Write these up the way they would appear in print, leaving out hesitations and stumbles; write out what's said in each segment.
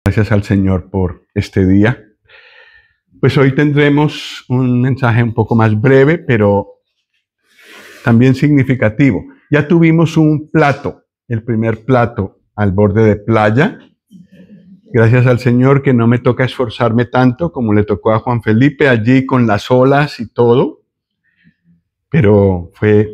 Gracias al Señor por este día. Pues hoy tendremos un mensaje un poco más breve, pero también significativo. Ya tuvimos un plato, el primer plato al borde de playa. Gracias al Señor que no me toca esforzarme tanto como le tocó a Juan Felipe allí con las olas y todo. Pero fue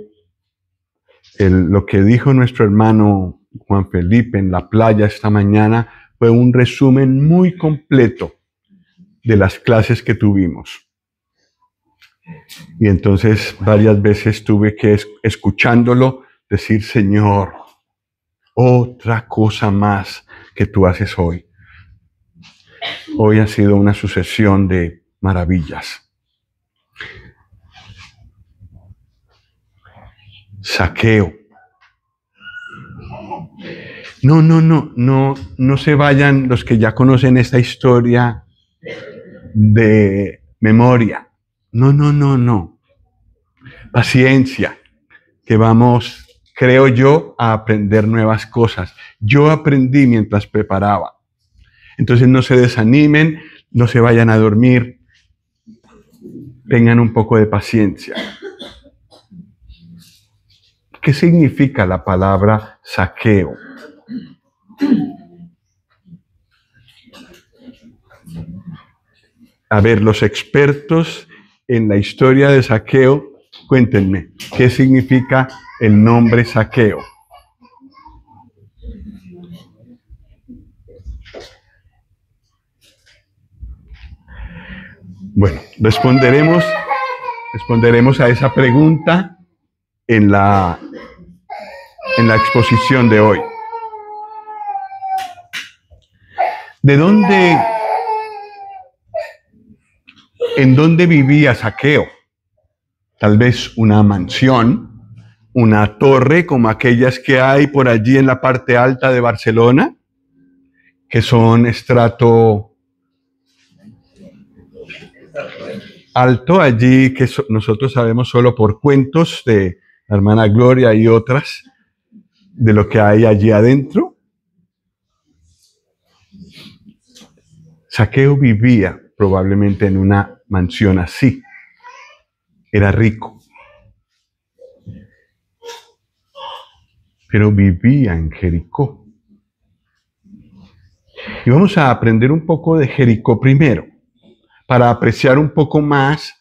lo que dijo nuestro hermano Juan Felipe en la playa esta mañana, fue un resumen muy completo de las clases que tuvimos. Y entonces varias veces tuve que, escuchándolo, decir, Señor, otra cosa más que tú haces hoy. Hoy ha sido una sucesión de maravillas. Zaqueo. No se vayan los que ya conocen esta historia de memoria. No. Paciencia, que vamos, creo yo, a aprender nuevas cosas. Yo aprendí mientras preparaba. Entonces no se desanimen, no se vayan a dormir. Tengan un poco de paciencia. ¿Qué significa la palabra Zaqueo? A ver, los expertos en la historia de Zaqueo, cuéntenme, ¿qué significa el nombre Zaqueo? Bueno, responderemos a esa pregunta en la exposición de hoy. ¿En dónde vivía Zaqueo? Tal vez una mansión, una torre como aquellas que hay por allí en la parte alta de Barcelona, que son estrato alto allí, que nosotros sabemos solo por cuentos de la hermana Gloria y otras, de lo que hay allí adentro. Zaqueo vivía probablemente en una mansión así. Era rico. Pero vivía en Jericó. Y vamos a aprender un poco de Jericó primero, para apreciar un poco más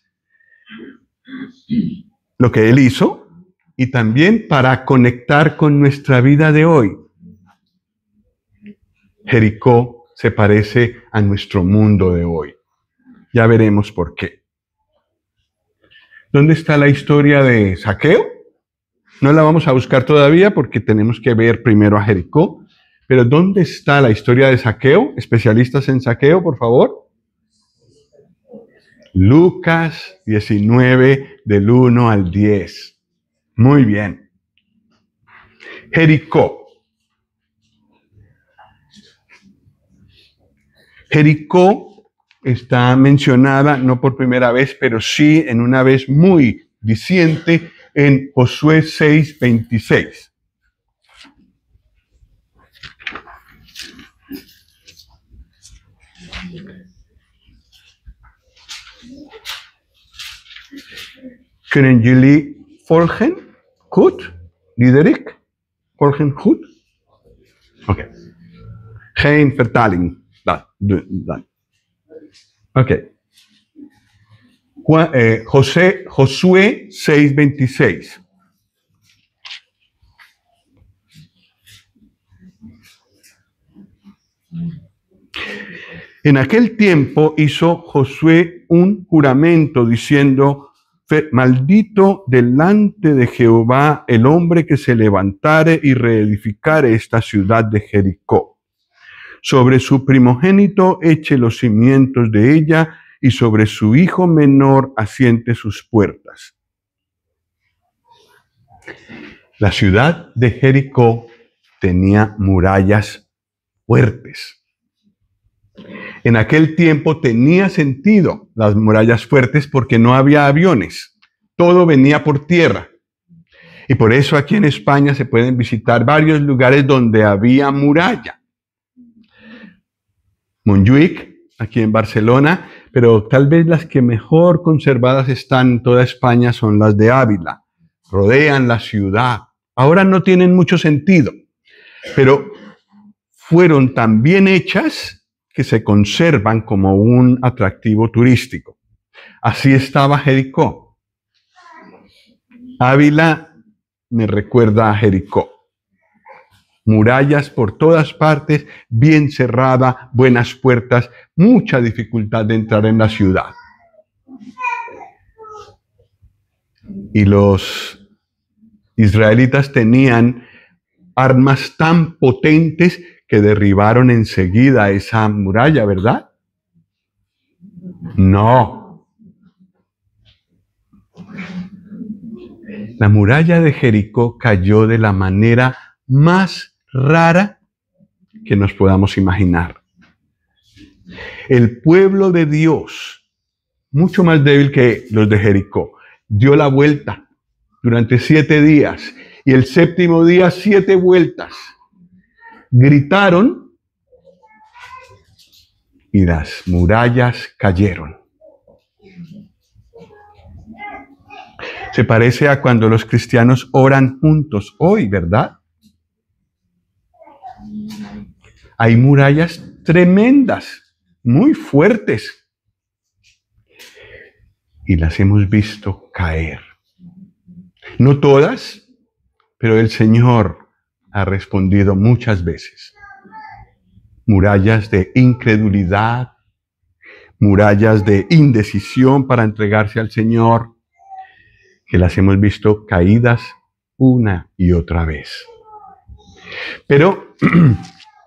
lo que él hizo y también para conectar con nuestra vida de hoy. Jericó se parece a nuestro mundo de hoy. Ya veremos por qué. ¿Dónde está la historia de Zaqueo? No la vamos a buscar todavía porque tenemos que ver primero a Jericó. Pero ¿dónde está la historia de Zaqueo? Especialistas en Zaqueo, por favor. Lucas 19, del 1 al 10. Muy bien. Jericó. Jericó está mencionada, no por primera vez, pero sí en una vez muy diciente, en Josué 6, 26. Kunnen jullie volgen? Goed? Diederik? Volgen goed? Oké. Geen vertaling. Dan. Oké. Josué 6:26. En aquel tiempo hizo Josué un juramento diciendo: maldito delante de Jehová el hombre que se levantare y reedificare esta ciudad de Jericó. Sobre su primogénito eche los cimientos de ella, y sobre su hijo menor asiente sus puertas. La ciudad de Jericó tenía murallas fuertes. En aquel tiempo tenía sentido las murallas fuertes porque no había aviones. Todo venía por tierra. Y por eso aquí en España se pueden visitar varios lugares donde había muralla. Montjuïc, aquí en Barcelona, pero tal vez las que mejor conservadas están en toda España son las de Ávila. Rodean la ciudad. Ahora no tienen mucho sentido, pero fueron tan bien hechas que se conservan como un atractivo turístico. Así estaba Jericó. Ávila me recuerda a Jericó. Murallas por todas partes, bien cerrada, buenas puertas, mucha dificultad de entrar en la ciudad. Y los israelitas tenían armas tan potentes que derribaron enseguida esa muralla, ¿verdad? No. La muralla de Jericó cayó de la manera más rara que nos podamos imaginar. El pueblo de Dios, mucho más débil que los de Jericó, dio la vuelta durante 7 días y el séptimo día 7 vueltas. Gritaron y las murallas cayeron. Se parece a cuando los cristianos oran juntos hoy, ¿verdad? Hay murallas tremendas, muy fuertes, y las hemos visto caer. No todas, pero el Señor ha respondido muchas veces. Murallas de incredulidad, murallas de indecisión para entregarse al Señor, que las hemos visto caídas una y otra vez. Pero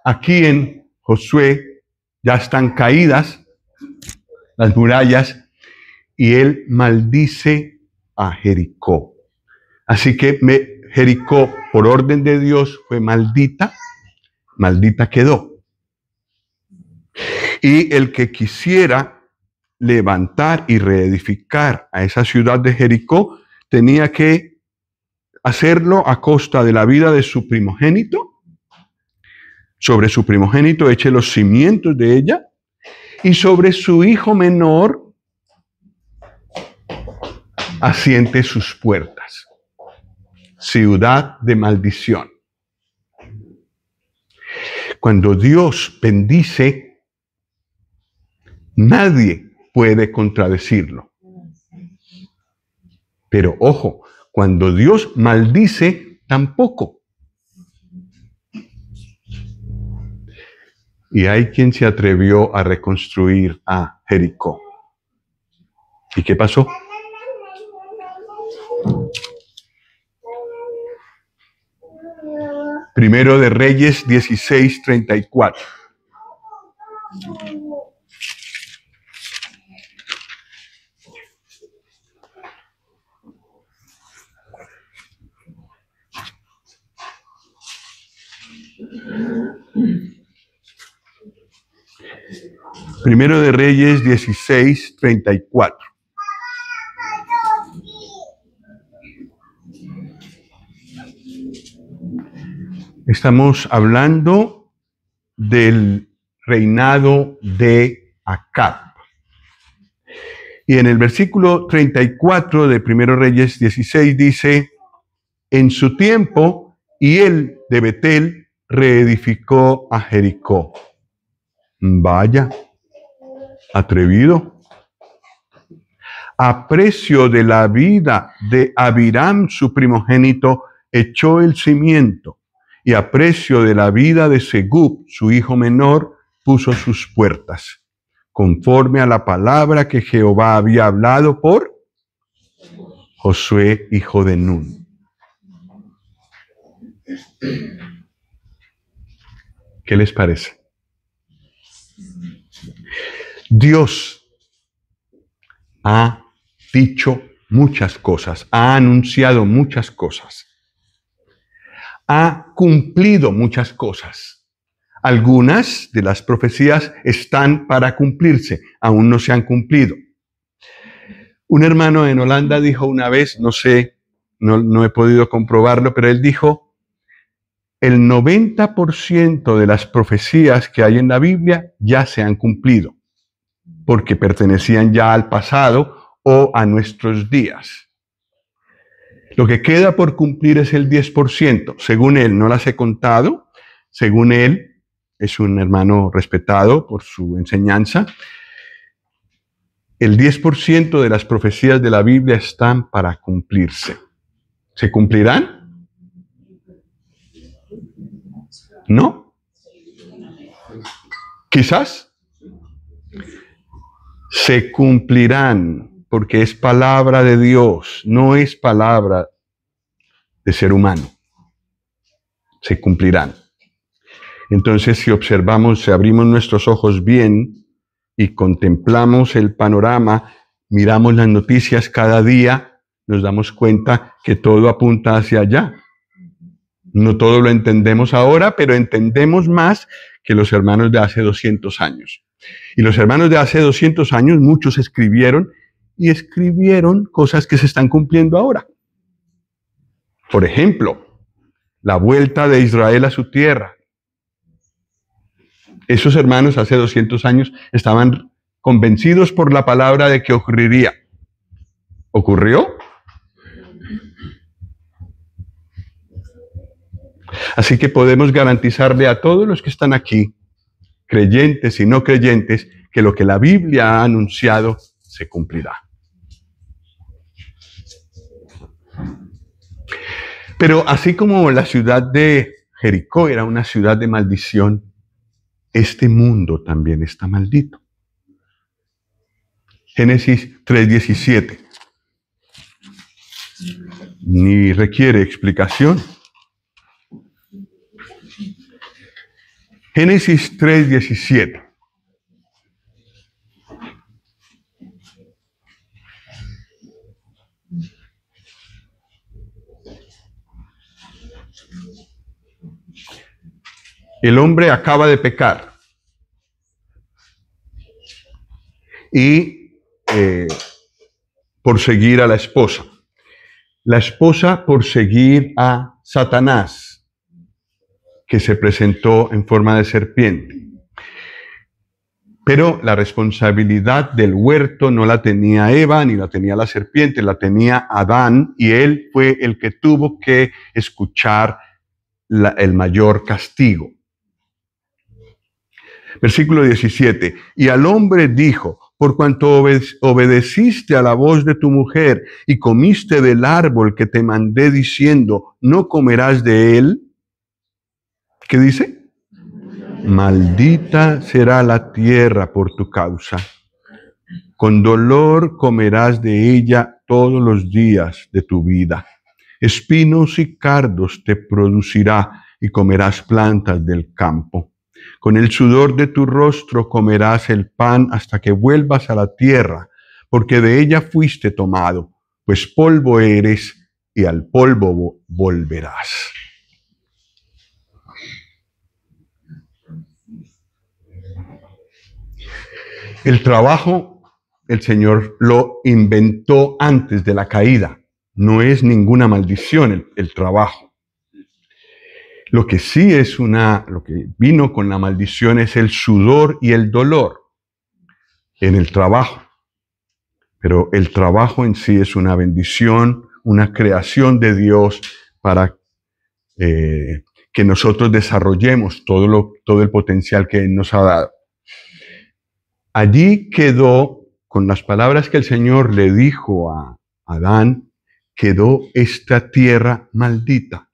aquí en Josué ya están caídas las murallas y él maldice a Jericó. Así que Jericó, por orden de Dios, fue maldita quedó. Y el que quisiera levantar y reedificar a esa ciudad de Jericó tenía que hacerlo a costa de la vida de su primogénito. Sobre su primogénito eche los cimientos de ella, y sobre su hijo menor asiente sus puertas. Ciudad de maldición. Cuando Dios bendice, nadie puede contradecirlo. Pero ojo, cuando Dios maldice, tampoco. Y hay quien se atrevió a reconstruir a Jericó. ¿Y qué pasó? Primero de Reyes 16:34. Primero de Reyes 16:34. Estamos hablando del reinado de Acab. Y en el versículo 34 de Primero Reyes 16 dice: en su tiempo, y él de Betel reedificó a Jericó. Vaya, atrevido. A precio de la vida de Abiram, su primogénito, echó el cimiento, y a precio de la vida de Segub, su hijo menor, puso sus puertas, conforme a la palabra que Jehová había hablado por Josué, hijo de Nun. ¿Qué les parece? Dios ha dicho muchas cosas, ha anunciado muchas cosas, ha cumplido muchas cosas. Algunas de las profecías están para cumplirse, aún no se han cumplido. Un hermano en Holanda dijo una vez, no sé, no he podido comprobarlo, pero él dijo el 90% de las profecías que hay en la Biblia ya se han cumplido, porque pertenecían ya al pasado o a nuestros días. Lo que queda por cumplir es el 10%. Según él, no las he contado. Según él, es un hermano respetado por su enseñanza. El 10% de las profecías de la Biblia están para cumplirse. ¿Se cumplirán? ¿No? Quizás. Se cumplirán, porque es palabra de Dios, no es palabra de ser humano. Se cumplirán. Entonces, si observamos, si abrimos nuestros ojos bien y contemplamos el panorama, miramos las noticias cada día, nos damos cuenta que todo apunta hacia allá. No todo lo entendemos ahora, pero entendemos más que los hermanos de hace 200 años. Y los hermanos de hace 200 años, muchos escribieron cosas que se están cumpliendo ahora. Por ejemplo, la vuelta de Israel a su tierra. Esos hermanos hace 200 años estaban convencidos por la palabra de que ocurriría. ¿Ocurrió? Así que podemos garantizarle a todos los que están aquí, creyentes y no creyentes, que lo que la Biblia ha anunciado se cumplirá. Pero así como la ciudad de Jericó era una ciudad de maldición, este mundo también está maldito. Génesis 3:17. Ni requiere explicación. Génesis 3:17. El hombre acaba de pecar y por seguir a la esposa. La esposa por seguir a Satanás, que se presentó en forma de serpiente. Pero la responsabilidad del huerto no la tenía Eva, ni la tenía la serpiente, la tenía Adán, y él fue el que tuvo que escuchar el mayor castigo. Versículo 17. Y al hombre dijo: por cuanto obedeciste a la voz de tu mujer y comiste del árbol que te mandé diciendo, no comerás de él. ¿Qué dice? Maldita será la tierra por tu causa. Con dolor comerás de ella todos los días de tu vida. Espinos y cardos te producirá y comerás plantas del campo. Con el sudor de tu rostro comerás el pan hasta que vuelvas a la tierra, porque de ella fuiste tomado, pues polvo eres y al polvo volverás. El trabajo, el Señor lo inventó antes de la caída. No es ninguna maldición el trabajo. Lo que sí es lo que vino con la maldición es el sudor y el dolor en el trabajo. Pero el trabajo en sí es una bendición, una creación de Dios para que nosotros desarrollemos todo el potencial que Él nos ha dado. Allí quedó, con las palabras que el Señor le dijo a Adán, quedó esta tierra maldita.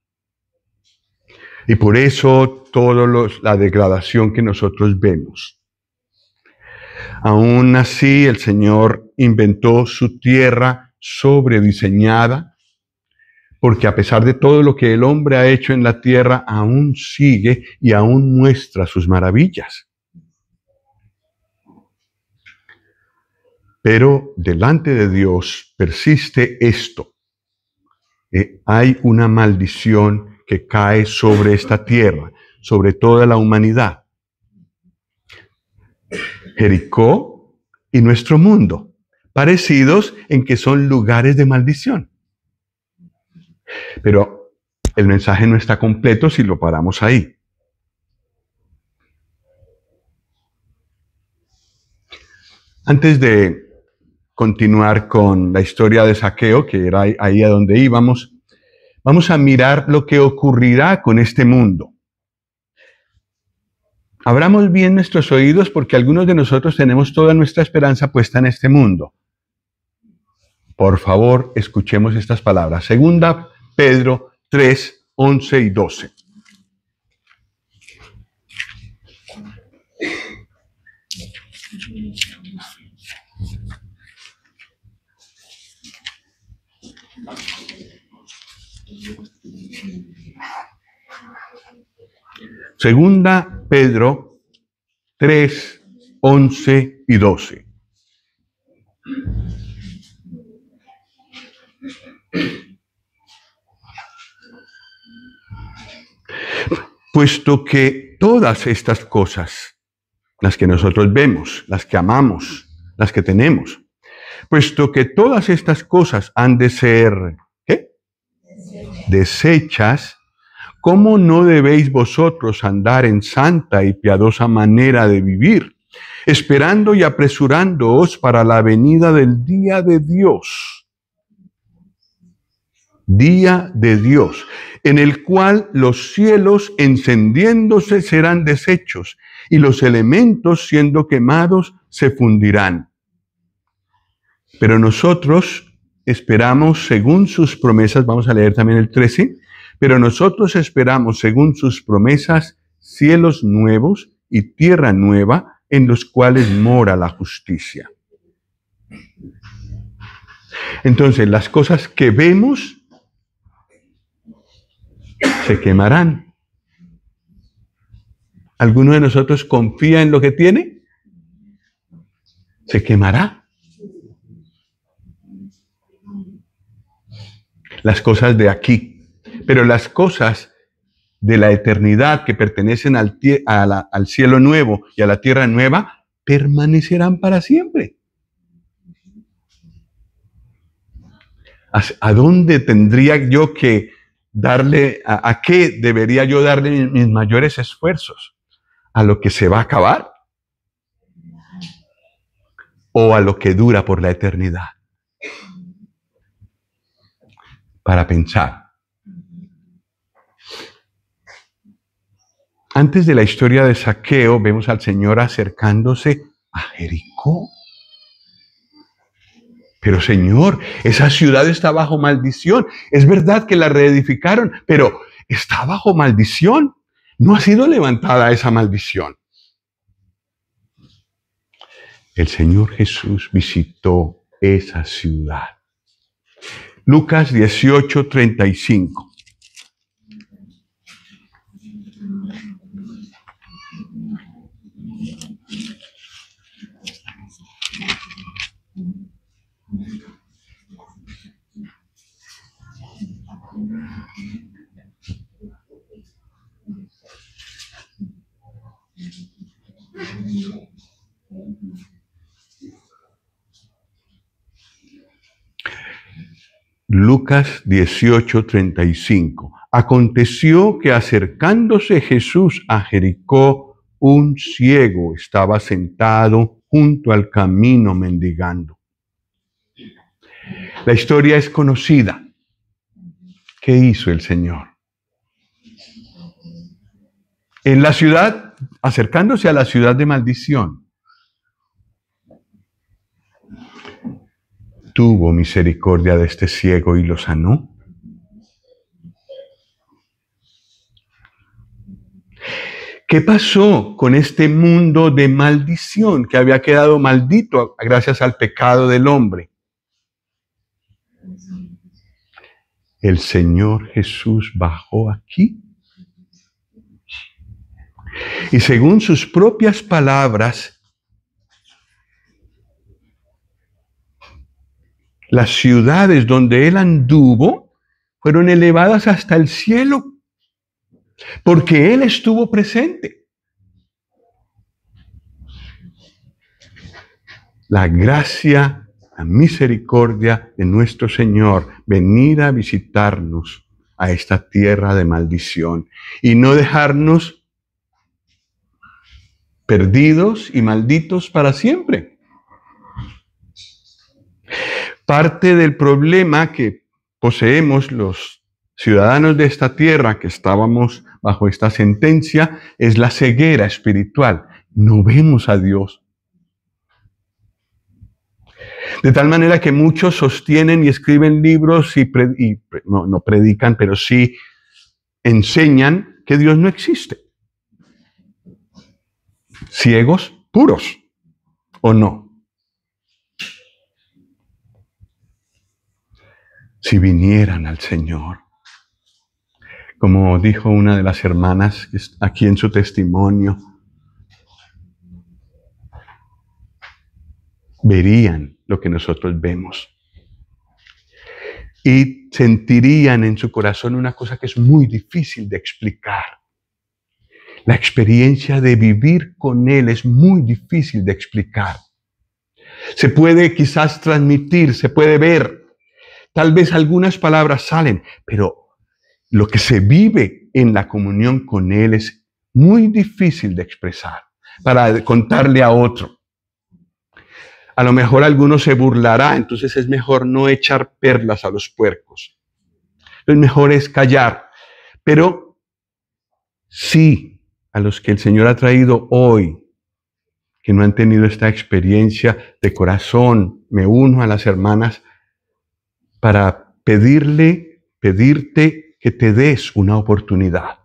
Y por eso toda la degradación que nosotros vemos. Aún así, el Señor inventó su tierra sobrediseñada, porque a pesar de todo lo que el hombre ha hecho en la tierra, aún sigue y aún muestra sus maravillas. Pero delante de Dios persiste esto. Hay una maldición que cae sobre esta tierra, sobre toda la humanidad. Jericó y nuestro mundo, parecidos en que son lugares de maldición. Pero El mensaje no está completo si lo paramos ahí. Antes de continuar con la historia de Zaqueo, que era ahí a donde íbamos, vamos a mirar lo que ocurrirá con este mundo. Abramos bien nuestros oídos porque algunos de nosotros tenemos toda nuestra esperanza puesta en este mundo. Por favor, escuchemos estas palabras. Segunda Pedro 3, 11 y 12. Segunda Pedro 3, 11 y 12. Puesto que todas estas cosas, las que nosotros vemos, las que amamos, las que tenemos, puesto que todas estas cosas han de ser, ¿qué? Desechas, ¿cómo no debéis vosotros andar en santa y piadosa manera de vivir, esperando y apresurándoos para la venida del día de Dios? Día de Dios, en el cual los cielos encendiéndose serán deshechos y los elementos siendo quemados se fundirán. Pero nosotros esperamos según sus promesas, vamos a leer también el 13, pero nosotros esperamos según sus promesas cielos nuevos y tierra nueva en los cuales mora la justicia. Entonces, las cosas que vemos se quemarán. ¿Alguno de nosotros confía en lo que tiene? Se quemará. Las cosas de aquí. Pero las cosas de la eternidad que pertenecen al cielo nuevo y a la tierra nueva permanecerán para siempre. ¿A dónde tendría yo que darle, a qué debería yo darle mis mayores esfuerzos? ¿A lo que se va a acabar? ¿O a lo que dura por la eternidad? Para pensar. Antes de la historia de Zaqueo, vemos al Señor acercándose a Jericó. Pero Señor, esa ciudad está bajo maldición. Es verdad que la reedificaron, pero está bajo maldición. No ha sido levantada esa maldición. El Señor Jesús visitó esa ciudad. Lucas 18, 35. Lucas 18, 35. Aconteció que acercándose Jesús a Jericó, un ciego estaba sentado junto al camino mendigando. La historia es conocida. ¿Qué hizo el Señor? En la ciudad, acercándose a la ciudad de maldición, tuvo misericordia de este ciego y lo sanó. ¿Qué pasó con este mundo de maldición que había quedado maldito gracias al pecado del hombre? El Señor Jesús bajó aquí y según sus propias palabras, las ciudades donde él anduvo fueron elevadas hasta el cielo, porque él estuvo presente. La gracia, la misericordia de nuestro Señor, venir a visitarnos a esta tierra de maldición y no dejarnos perdidos y malditos para siempre. Parte del problema que poseemos los ciudadanos de esta tierra que estábamos bajo esta sentencia es la ceguera espiritual. No vemos a Dios. De tal manera que muchos sostienen y escriben libros no predican, pero sí enseñan que Dios no existe. Ciegos puros, ¿o no? Si vinieran al Señor, como dijo una de las hermanas aquí en su testimonio, verían lo que nosotros vemos y sentirían en su corazón una cosa que es muy difícil de explicar. La experiencia de vivir con Él es muy difícil de explicar. Se puede quizás transmitir, se puede ver, tal vez algunas palabras salen, pero lo que se vive en la comunión con Él es muy difícil de expresar para contarle a otro. A lo mejor alguno se burlará, entonces es mejor no echar perlas a los puercos. Lo mejor es callar. Pero sí, a los que el Señor ha traído hoy, que no han tenido esta experiencia de corazón, me uno a las hermanas para pedirte que te des una oportunidad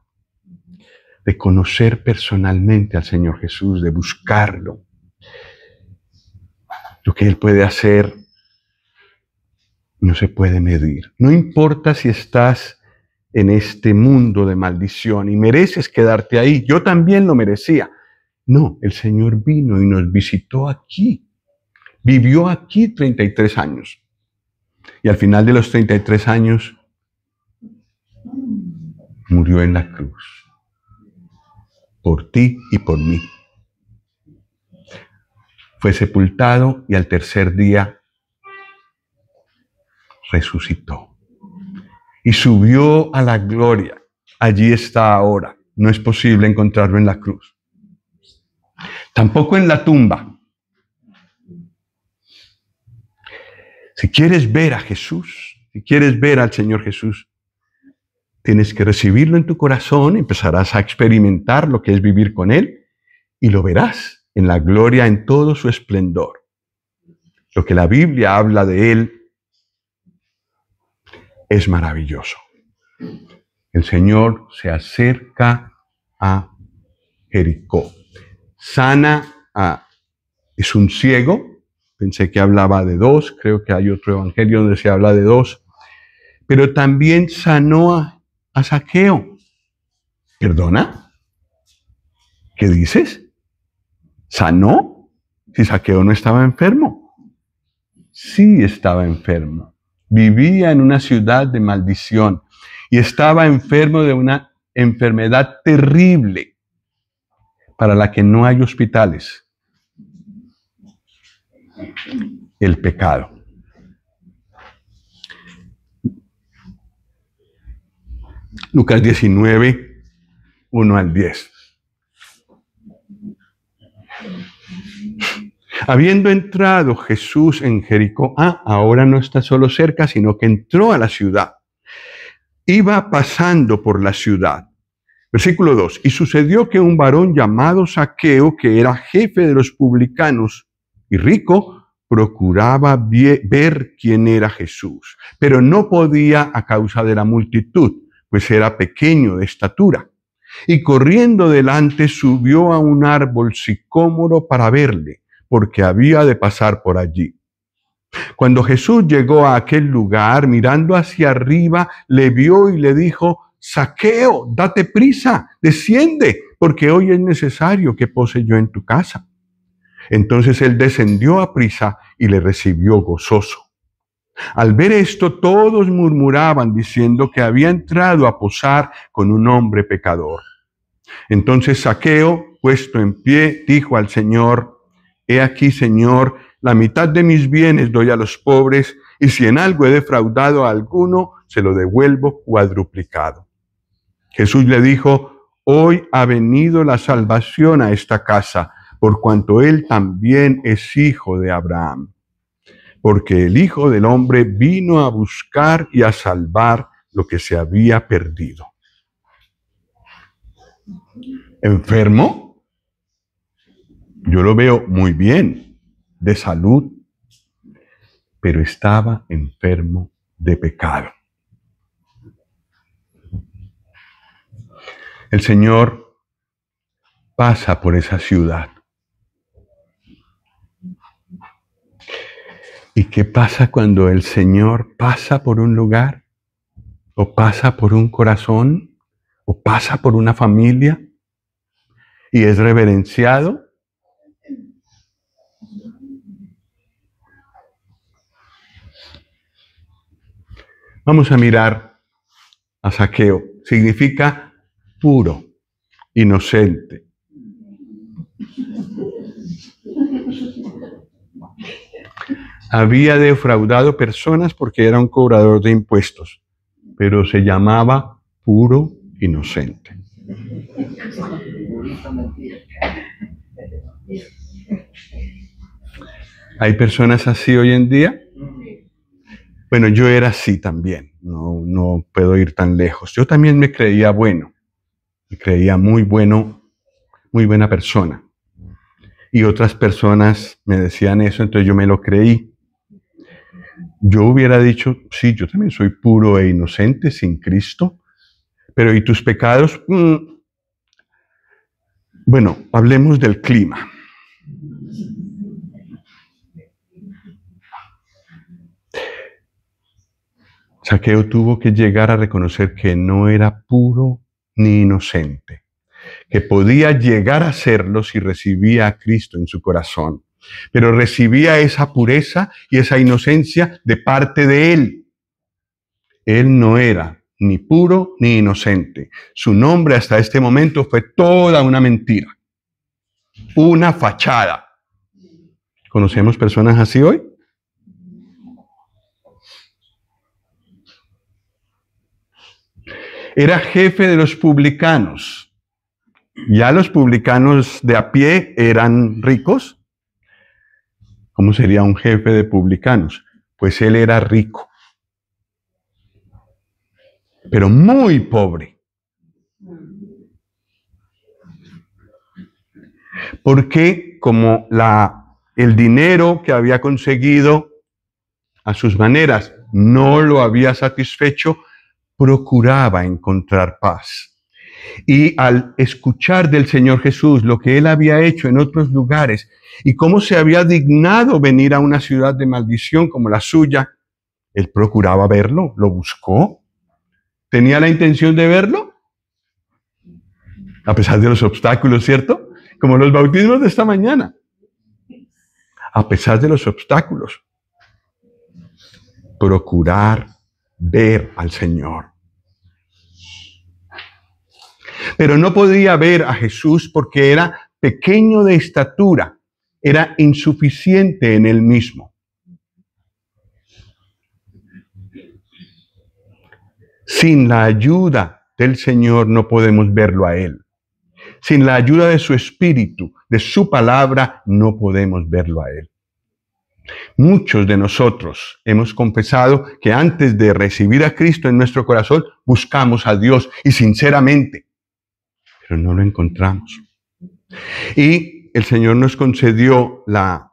de conocer personalmente al Señor Jesús, de buscarlo. Lo que Él puede hacer no se puede medir. No importa si estás en este mundo de maldición y mereces quedarte ahí. Yo también lo merecía. No, el Señor vino y nos visitó aquí. Vivió aquí 33 años. Y al final de los 33 años, murió en la cruz. Por ti y por mí. Fue sepultado y al tercer día resucitó. Y subió a la gloria. Allí está ahora. No es posible encontrarlo en la cruz. Tampoco en la tumba. Si quieres ver a Jesús, si quieres ver al Señor Jesús, tienes que recibirlo en tu corazón, empezarás a experimentar lo que es vivir con Él y lo verás en la gloria en todo su esplendor. Lo que la Biblia habla de Él es maravilloso. El Señor se acerca a Jericó. Es un ciego. Pensé que hablaba de dos. Creo que hay otro evangelio donde se habla de dos. Pero también sanó a Zaqueo. ¿Perdona? ¿Qué dices? ¿Sanó? Si Zaqueo no estaba enfermo. Sí estaba enfermo. Vivía en una ciudad de maldición y estaba enfermo de una enfermedad terrible para la que no hay hospitales. El pecado. Lucas 19, 1 al 10. Habiendo entrado Jesús en Jericó, ahora no está solo cerca, sino que entró a la ciudad. Iba pasando por la ciudad. Versículo 2. Y sucedió que un varón llamado Zaqueo, que era jefe de los publicanos y rico, procuraba ver quién era Jesús, pero no podía a causa de la multitud, pues era pequeño de estatura. Y corriendo delante subió a un árbol sicómoro para verle, porque había de pasar por allí. Cuando Jesús llegó a aquel lugar, mirando hacia arriba, le vio y le dijo: Zaqueo, date prisa, desciende, porque hoy es necesario que pose yo en tu casa. Entonces él descendió a prisa y le recibió gozoso. Al ver esto, todos murmuraban, diciendo que había entrado a posar con un hombre pecador. Entonces Zaqueo, puesto en pie, dijo al Señor: He aquí, Señor, la mitad de mis bienes doy a los pobres, y si en algo he defraudado a alguno, se lo devuelvo cuadruplicado. Jesús le dijo, hoy ha venido la salvación a esta casa, por cuanto él también es hijo de Abraham. Porque el Hijo del Hombre vino a buscar y a salvar lo que se había perdido. ¿Enfermo? Yo lo veo muy bien, de salud, pero estaba enfermo de pecado. El Señor pasa por esa ciudad. ¿Y qué pasa cuando el Señor pasa por un lugar? ¿O pasa por un corazón? ¿O pasa por una familia? ¿Y es reverenciado? Vamos a mirar a Zaqueo. Significa puro, inocente. Había defraudado personas porque era un cobrador de impuestos, pero se llamaba puro, inocente. ¿Hay personas así hoy en día? Bueno, yo era así también, no puedo ir tan lejos. Yo también me creía bueno, me creía muy bueno, muy buena persona. Y otras personas me decían eso, entonces yo me lo creí. Yo hubiera dicho, sí, yo también soy puro e inocente sin Cristo, pero ¿y tus pecados? Bueno, hablemos del clima. Zaqueo tuvo que llegar a reconocer que no era puro ni inocente, que podía llegar a serlo si recibía a Cristo en su corazón, pero recibía esa pureza y esa inocencia de parte de Él. Él no era ni puro ni inocente. Su nombre hasta este momento fue toda una mentira, una fachada. ¿Conocemos personas así hoy? Era jefe de los publicanos. Ya los publicanos de a pie eran ricos. ¿Cómo sería un jefe de publicanos? Pues él era rico, pero muy pobre. Porque como el dinero que había conseguido a sus maneras no lo había satisfecho, procuraba encontrar paz. Y al escuchar del Señor Jesús lo que él había hecho en otros lugares y cómo se había dignado venir a una ciudad de maldición como la suya, él procuraba verlo, lo buscó. ¿Tenía la intención de verlo? A pesar de los obstáculos, ¿cierto? Como los bautismos de esta mañana. A pesar de los obstáculos. Procurar ver al Señor. Pero no podía ver a Jesús porque era pequeño de estatura, era insuficiente en él mismo. Sin la ayuda del Señor no podemos verlo a Él. Sin la ayuda de su Espíritu, de su palabra, no podemos verlo a Él. Muchos de nosotros hemos confesado que antes de recibir a Cristo en nuestro corazón, buscamos a Dios y sinceramente, pero no lo encontramos. Y el Señor nos concedió la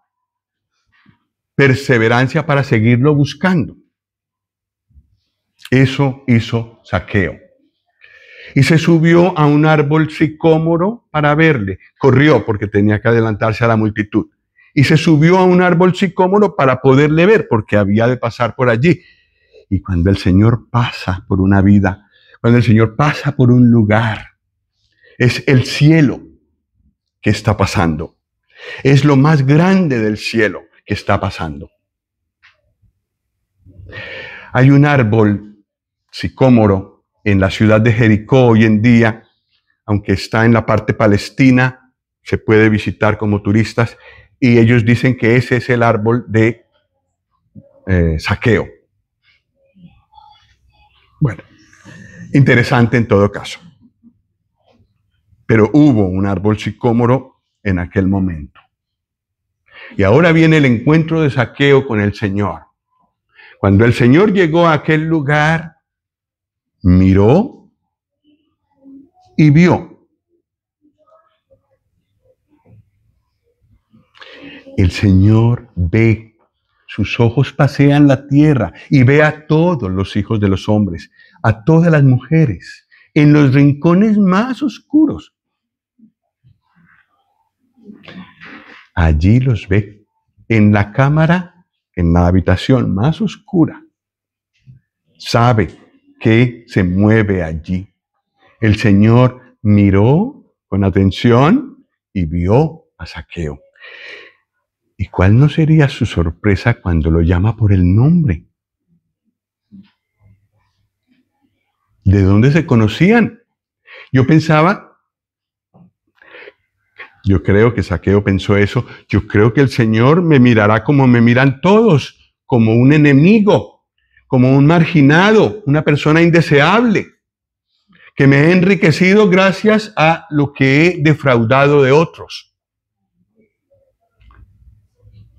perseverancia para seguirlo buscando. Eso hizo Zaqueo. Y se subió a un árbol sicómoro para verle. Corrió porque tenía que adelantarse a la multitud. Y se subió a un árbol sicómoro para poderle ver porque había de pasar por allí. Y cuando el Señor pasa por una vida, cuando el Señor pasa por un lugar, es el cielo que está pasando. Es lo más grande del cielo que está pasando. Hay un árbol sicómoro en la ciudad de Jericó hoy en día, aunque está en la parte palestina, se puede visitar como turistas, y ellos dicen que ese es el árbol de Zaqueo. Bueno, interesante en todo caso. Pero hubo un árbol sicómoro en aquel momento. Y ahora viene el encuentro de Zaqueo con el Señor. Cuando el Señor llegó a aquel lugar, miró y vio. El Señor ve, sus ojos pasean la tierra y ve a todos los hijos de los hombres, a todas las mujeres, en los rincones más oscuros. Allí los ve, en la cámara, en la habitación más oscura. Sabe que se mueve allí. El Señor miró con atención y vio a Zaqueo. ¿Y cuál no sería su sorpresa cuando lo llama por el nombre? ¿De dónde se conocían? Yo creo que Zaqueo pensó eso, yo creo que el Señor me mirará como me miran todos, como un enemigo, como un marginado, una persona indeseable, que me he enriquecido gracias a lo que he defraudado de otros.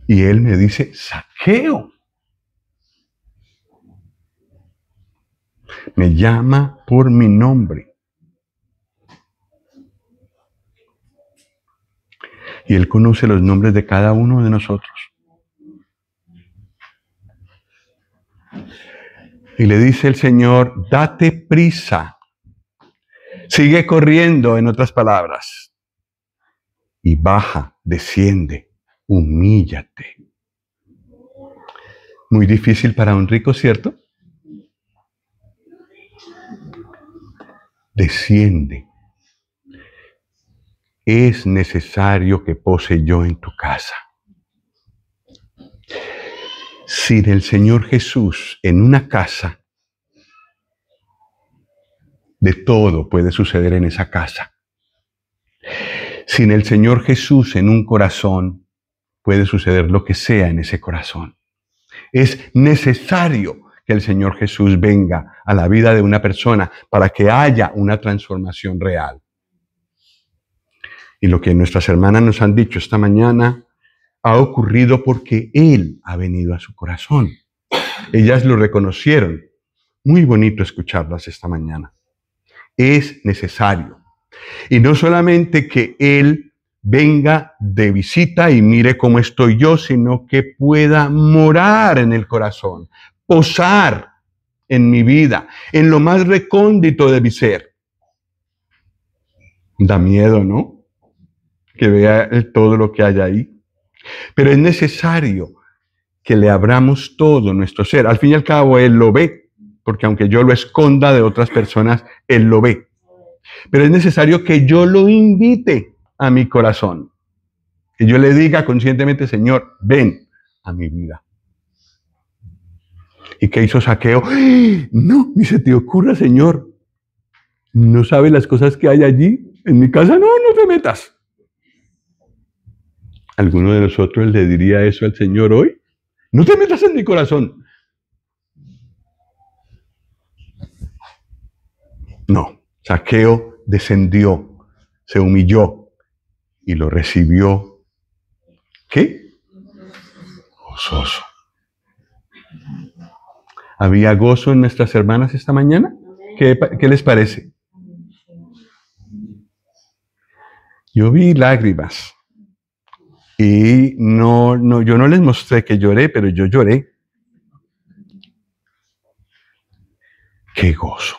Y él me dice, Zaqueo. Me llama por mi nombre. Y él conoce los nombres de cada uno de nosotros. Y le dice el Señor, date prisa. Sigue corriendo, en otras palabras. Y baja, desciende, humíllate. Muy difícil para un rico, ¿cierto? Desciende. Es necesario que pose yo en tu casa. Sin el Señor Jesús en una casa, de todo puede suceder en esa casa. Sin el Señor Jesús en un corazón, puede suceder lo que sea en ese corazón. Es necesario que el Señor Jesús venga a la vida de una persona para que haya una transformación real. Y lo que nuestras hermanas nos han dicho esta mañana ha ocurrido porque Él ha venido a su corazón. Ellas lo reconocieron. Muy bonito escucharlas esta mañana. Es necesario. Y no solamente que Él venga de visita y mire cómo estoy yo, sino que pueda morar en el corazón, posar en mi vida, en lo más recóndito de mi ser. Da miedo, ¿no? Que vea todo lo que hay ahí. Pero es necesario que le abramos todo nuestro ser. Al fin y al cabo, Él lo ve, porque aunque yo lo esconda de otras personas, Él lo ve. Pero es necesario que yo lo invite a mi corazón. Que yo le diga conscientemente, Señor, ven a mi vida. ¿Y qué hizo Zaqueo? No, ni se te ocurra, Señor. ¿No sabes las cosas que hay allí? En mi casa, no te metas. ¿Alguno de nosotros le diría eso al Señor hoy? No te metas en mi corazón. No, Zaqueo descendió, se humilló y lo recibió. ¿Qué? Gozoso. ¿Había gozo en nuestras hermanas esta mañana? ¿Qué les parece? Yo vi lágrimas. Y yo no les mostré que lloré, pero yo lloré. ¡Qué gozo!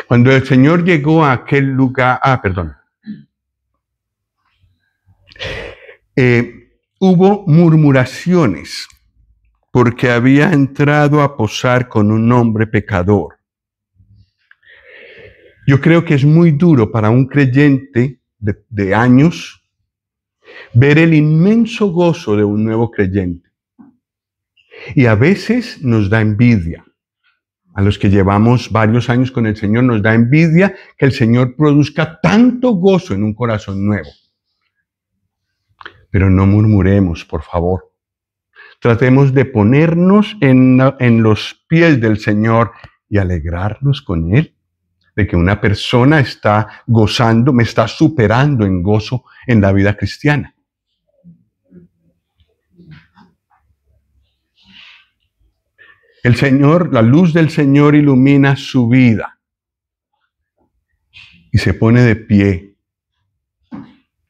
Cuando el Señor llegó a aquel lugar, hubo murmuraciones porque había entrado a posar con un hombre pecador. Yo creo que es muy duro para un creyente de años ver el inmenso gozo de un nuevo creyente. Y a veces nos da envidia. A los que llevamos varios años con el Señor nos da envidia que el Señor produzca tanto gozo en un corazón nuevo. Pero no murmuremos, por favor. Tratemos de ponernos en los pies del Señor y alegrarnos con Él, de que una persona está gozando, me está superando en gozo en la vida cristiana. El Señor, la luz del Señor ilumina su vida y se pone de pie,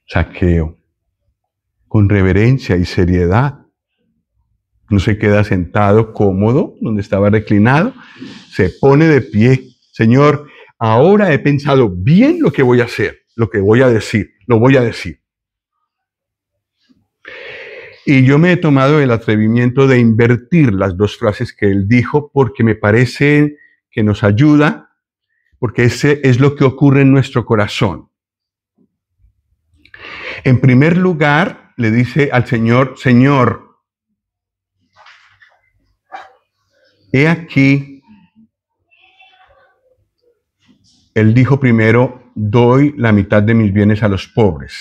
Zaqueo, con reverencia y seriedad. No se queda sentado cómodo donde estaba reclinado, se pone de pie. Señor, ahora he pensado bien lo que voy a hacer, lo que voy a decir, lo voy a decir. Y yo me he tomado el atrevimiento de invertir las dos frases que él dijo porque me parece que nos ayuda, porque ese es lo que ocurre en nuestro corazón. En primer lugar, le dice al Señor, Señor, he aquí, él dijo primero, doy la mitad de mis bienes a los pobres.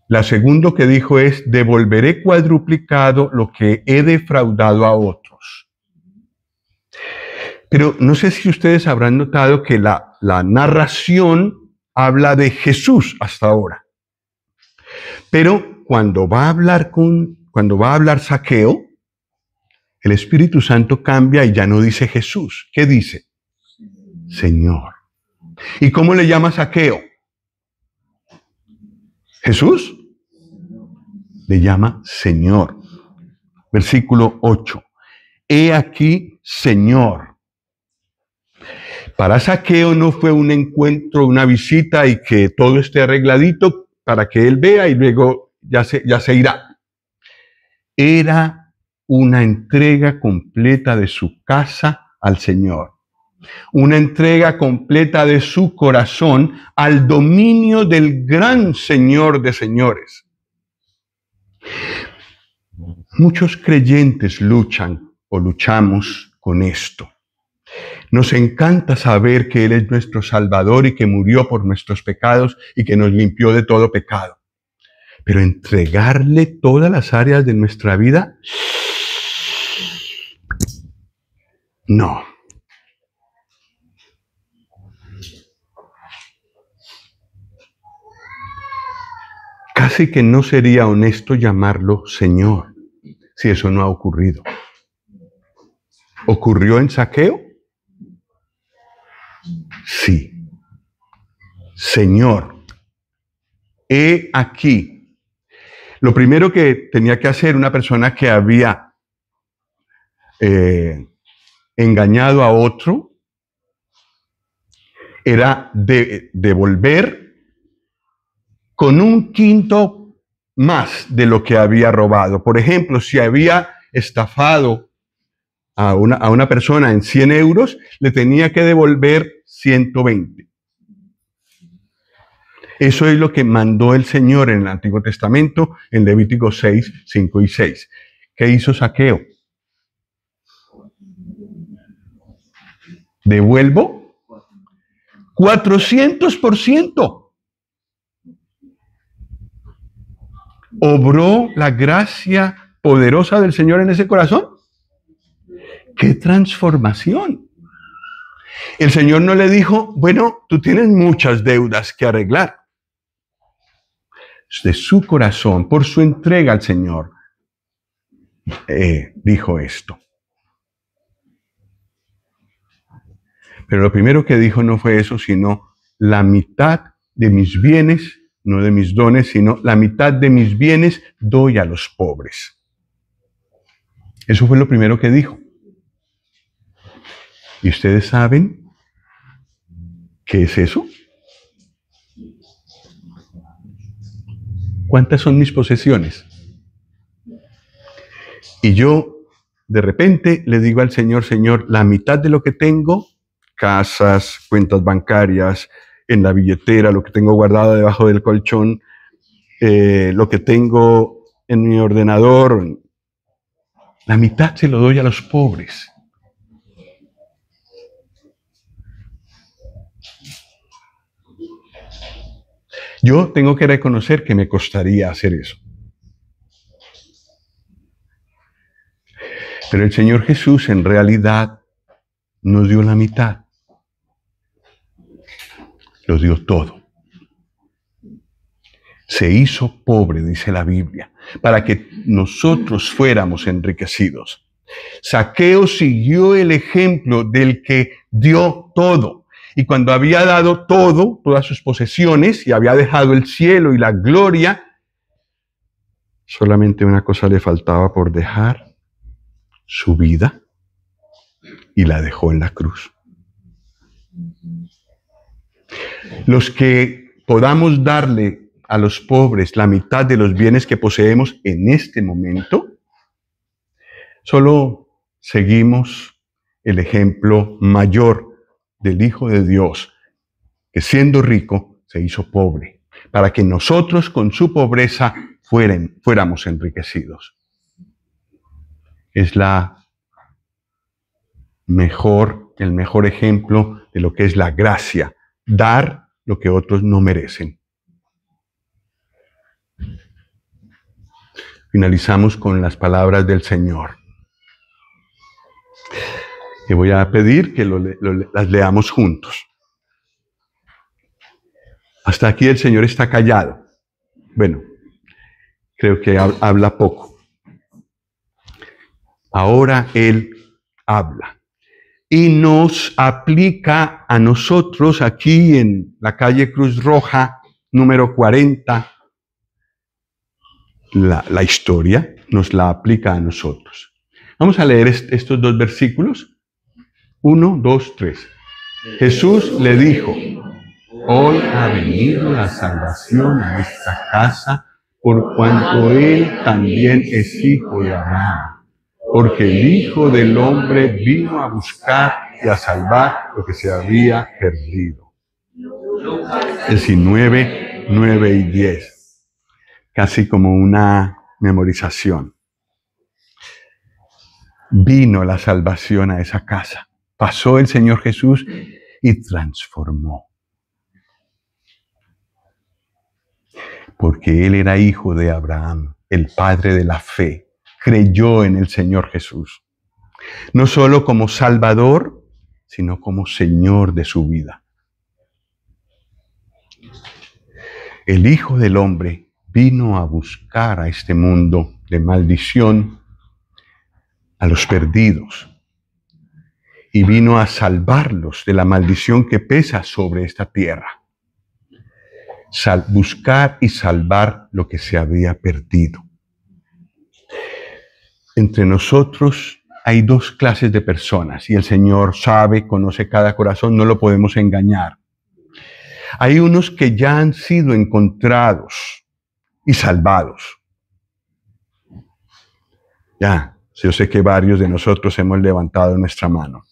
La segunda que dijo es, devolveré cuadruplicado lo que he defraudado a otros. Pero no sé si ustedes habrán notado que la narración habla de Jesús hasta ahora. Pero cuando va a hablar Zaqueo, el Espíritu Santo cambia y ya no dice Jesús. ¿Qué dice? Señor. ¿Y cómo le llama Zaqueo? ¿Jesús? Le llama Señor. Versículo 8. He aquí, Señor. Para Zaqueo no fue un encuentro, una visita y que todo esté arregladito para que él vea y luego ya se irá. Era una entrega completa de su casa al Señor. Una entrega completa de su corazón al dominio del gran Señor de señores. Muchos creyentes luchan o luchamos con esto. Nos encanta saber que Él es nuestro Salvador y que murió por nuestros pecados y que nos limpió de todo pecado. Pero entregarle todas las áreas de nuestra vida, no. Casi que no sería honesto llamarlo Señor, si eso no ha ocurrido. ¿Ocurrió en Zaqueo? Sí. Señor, he aquí. Lo primero que tenía que hacer una persona que había engañado a otro era devolver con un quinto más de lo que había robado. Por ejemplo, si había estafado a una persona en 100 euros, le tenía que devolver 120. Eso es lo que mandó el Señor en el Antiguo Testamento, en Levítico 6, 5 y 6. ¿Qué hizo Zaqueo? Devuelvo 400%. ¿Obró la gracia poderosa del Señor en ese corazón? ¡Qué transformación! El Señor no le dijo, bueno, tú tienes muchas deudas que arreglar. De su corazón, por su entrega al Señor, dijo esto. Pero lo primero que dijo no fue eso, sino la mitad de mis bienes, no de mis dones, sino la mitad de mis bienes doy a los pobres. Eso fue lo primero que dijo. ¿Y ustedes saben qué es eso? ¿Cuántas son mis posesiones? Y yo, de repente, le digo al Señor, Señor, la mitad de lo que tengo, casas, cuentas bancarias, en la billetera, lo que tengo guardado debajo del colchón, lo que tengo en mi ordenador, la mitad se lo doy a los pobres. Yo tengo que reconocer que me costaría hacer eso. Pero el Señor Jesús en realidad nos dio la mitad. Lo dio todo. Se hizo pobre, dice la Biblia, para que nosotros fuéramos enriquecidos. Zaqueo siguió el ejemplo del que dio todo. Y cuando había dado todo, todas sus posesiones, y había dejado el cielo y la gloria, solamente una cosa le faltaba por dejar: su vida, y la dejó en la cruz. Los que podamos darle a los pobres la mitad de los bienes que poseemos en este momento, solo seguimos el ejemplo mayor del Hijo de Dios, que siendo rico se hizo pobre, para que nosotros con su pobreza fuéramos enriquecidos. Es el mejor ejemplo de lo que es la gracia, dar lo que otros no merecen. Finalizamos con las palabras del Señor. Y voy a pedir que las leamos juntos. Hasta aquí el Señor está callado. Bueno, creo que habla poco. Ahora Él habla. Y nos aplica a nosotros aquí en la calle Cruz Roja, número 40. La historia nos la aplica a nosotros. Vamos a leer estos dos versículos. 1, 2, 3. Jesús le dijo: hoy ha venido la salvación a esta casa, por cuanto él también es hijo de Abraham. Porque el Hijo del Hombre vino a buscar y a salvar lo que se había perdido. 19, 9 y 10. Casi como una memorización. Vino la salvación a esa casa. Pasó el Señor Jesús y transformó. Porque Él era hijo de Abraham, el padre de la fe. Creyó en el Señor Jesús. No solo como Salvador, sino como Señor de su vida. El Hijo del Hombre vino a buscar a este mundo de maldición, a los perdidos. Y vino a salvarlos de la maldición que pesa sobre esta tierra. Buscar y salvar lo que se había perdido. Entre nosotros hay dos clases de personas y el Señor sabe, conoce cada corazón, no lo podemos engañar. Hay unos que ya han sido encontrados y salvados. Ya, yo sé que varios de nosotros hemos levantado nuestra mano.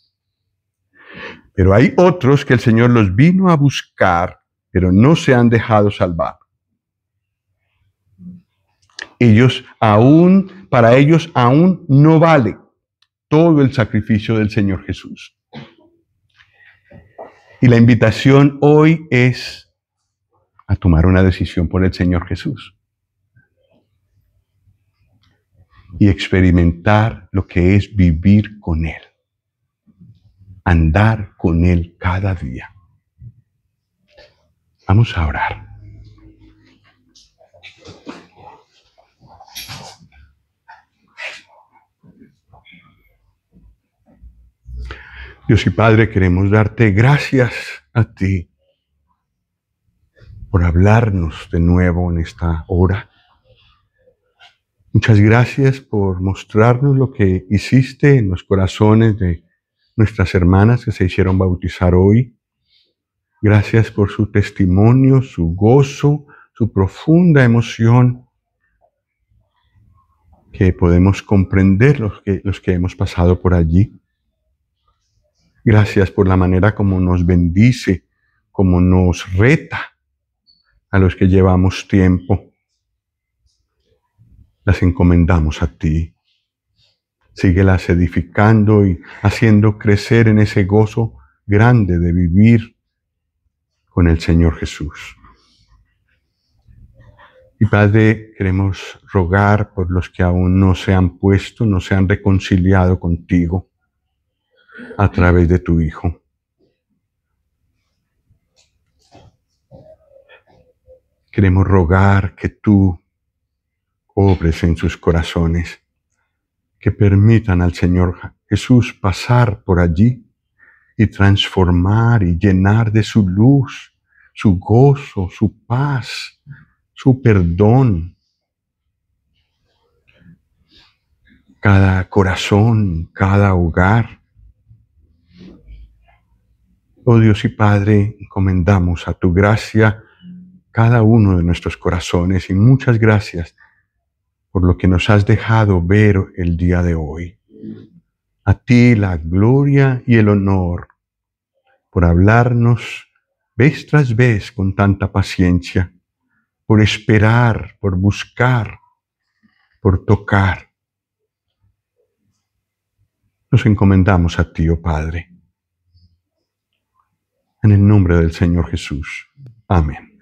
Pero hay otros que el Señor los vino a buscar, pero no se han dejado salvar. Para ellos aún no vale todo el sacrificio del Señor Jesús. Y la invitación hoy es a tomar una decisión por el Señor Jesús. Y experimentar lo que es vivir con Él. Andar con Él cada día. Vamos a orar. Dios y Padre, queremos darte gracias a ti por hablarnos de nuevo en esta hora. Muchas gracias por mostrarnos lo que hiciste en los corazones de nuestras hermanas que se hicieron bautizar hoy. Gracias por su testimonio, su gozo, su profunda emoción que podemos comprender los que hemos pasado por allí. Gracias por la manera como nos bendice, como nos reta a los que llevamos tiempo. Las encomendamos a ti. Síguelas edificando y haciendo crecer en ese gozo grande de vivir con el Señor Jesús. Y Padre, queremos rogar por los que aún no se han puesto, no se han reconciliado contigo a través de tu Hijo. Queremos rogar que tú obres en sus corazones, que permitan al Señor Jesús pasar por allí y transformar y llenar de su luz, su gozo, su paz, su perdón, cada corazón, cada hogar. Oh Dios y Padre, encomendamos a tu gracia cada uno de nuestros corazones y muchas gracias por lo que nos has dejado ver el día de hoy. A ti la gloria y el honor por hablarnos vez tras vez con tanta paciencia, por esperar, por buscar, por tocar. Nos encomendamos a ti, oh Padre. En el nombre del Señor Jesús. Amén.